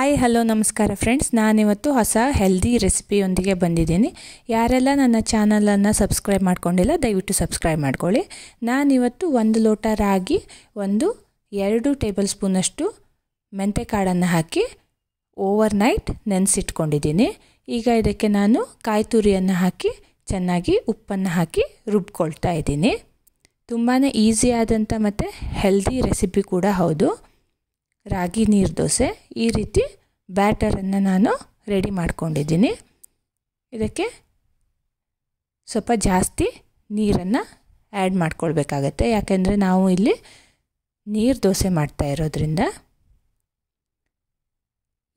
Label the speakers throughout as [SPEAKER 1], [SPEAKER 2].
[SPEAKER 1] Hi hello ನಮಸ್ಕಾರ friends, ನಾನಿವತ್ತು ಹೊಸ ಹೆಲ್ದಿ ರೆಸಿಪಿಯೊಂದಿಗೆ ಬಂದಿದ್ದೀನಿ. ಯಾರೆಲ್ಲ ನನ್ನ ಚಾನಲನ್ನು ಸಬ್ಸ್ಕ್ರೈಬ್ ಮಾಡ್ಕೊಂಡಿಲ್ಲ ದಯವಿಟ್ಟು ಸಬ್ಸ್ಕ್ರೈಬ್ ಮಾಡ್ಕೊಳ್ಳಿ. ನಾನಿವತ್ತು 1 ಲೋಟ ರಾಗಿ, 2 ಟೇಬಲ್ ಸ್ಪೂನಷ್ಟು ಮೆಂತೆಕಾಳನ್ನು ಹಾಕಿ ಓವರ್ನೈಟ್ ನೆನೆಸಿಟ್ಕೊಂಡಿದ್ದೀನಿ. ಈಗ ಇದಕ್ಕೆ ನಾನು ಕಾಯಿ ತುರಿಯನ್ನು ಹಾಕಿ ಚೆನ್ನಾಗಿ ಉಪ್ಪನ್ನು ಹಾಕಿ ರುಬ್ಕೊಳ್ತಾ ಇದ್ದೀನಿ. ತುಂಬಾ ಈಸಿ ಆದಂಥ ಮತ್ತು ಹೆಲ್ದಿ ರೆಸಿಪಿ ಕೂಡ ಹೌದು. ರಾಗಿ ನೀರು ದೋಸೆ ಈ ರೀತಿ ಬ್ಯಾಟರನ್ನು ನಾನು ರೆಡಿ ಮಾಡ್ಕೊಂಡಿದ್ದೀನಿ. ಇದಕ್ಕೆ ಸ್ವಲ್ಪ ಜಾಸ್ತಿ ನೀರನ್ನು ಆ್ಯಡ್ ಮಾಡ್ಕೊಳ್ಬೇಕಾಗತ್ತೆ, ಯಾಕೆಂದರೆ ನಾವು ಇಲ್ಲಿ ನೀರು ದೋಸೆ ಮಾಡ್ತಾ ಇರೋದ್ರಿಂದ.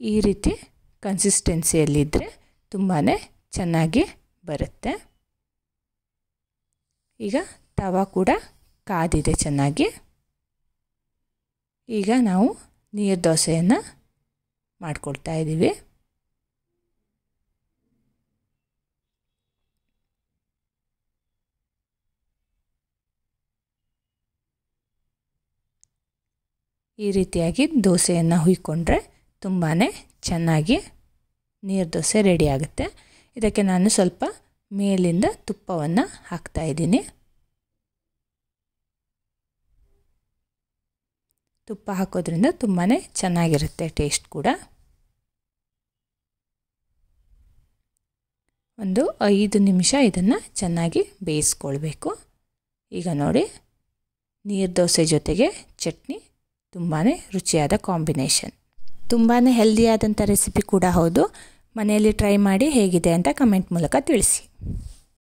[SPEAKER 1] ಈ ರೀತಿ ಕನ್ಸಿಸ್ಟೆನ್ಸಿಯಲ್ಲಿದ್ದರೆ ತುಂಬಾ ಚೆನ್ನಾಗಿ ಬರುತ್ತೆ. ಈಗ ತವಾ ಕೂಡ ಕಾದಿದೆ ಚೆನ್ನಾಗಿ. ಈಗ ನಾವು ನೀರು ದೋಸೆಯನ್ನು ಮಾಡ್ಕೊಳ್ತಾ ಇದ್ದೀವಿ. ಈ ರೀತಿಯಾಗಿ ದೋಸೆಯನ್ನು ಹುಯ್ಕೊಂಡ್ರೆ ತುಂಬಾ ಚೆನ್ನಾಗಿ ನೀರು ದೋಸೆ ರೆಡಿ ಆಗುತ್ತೆ. ಇದಕ್ಕೆ ನಾನು ಸ್ವಲ್ಪ ಮೇಲಿಂದ ತುಪ್ಪವನ್ನು ಹಾಕ್ತಾ ಇದ್ದೀನಿ. ತುಪ್ಪ ಹಾಕೋದ್ರಿಂದ ತುಂಬಾ ಚೆನ್ನಾಗಿರುತ್ತೆ ಟೇಸ್ಟ್ ಕೂಡ. 5 ನಿಮಿಷ ಇದನ್ನು ಚೆನ್ನಾಗಿ ಬೇಯಿಸ್ಕೊಳ್ಬೇಕು. ಈಗ ನೋಡಿ, ನೀರು ದೋಸೆ ಜೊತೆಗೆ ಚಟ್ನಿ ತುಂಬಾ ರುಚಿಯಾದ ಕಾಂಬಿನೇಷನ್. ತುಂಬಾ ಹೆಲ್ದಿಯಾದಂಥ ರೆಸಿಪಿ ಕೂಡ ಹೌದು. ಮನೆಯಲ್ಲಿ ಟ್ರೈ ಮಾಡಿ ಹೇಗಿದೆ ಅಂತ ಕಮೆಂಟ್ ಮೂಲಕ ತಿಳಿಸಿ.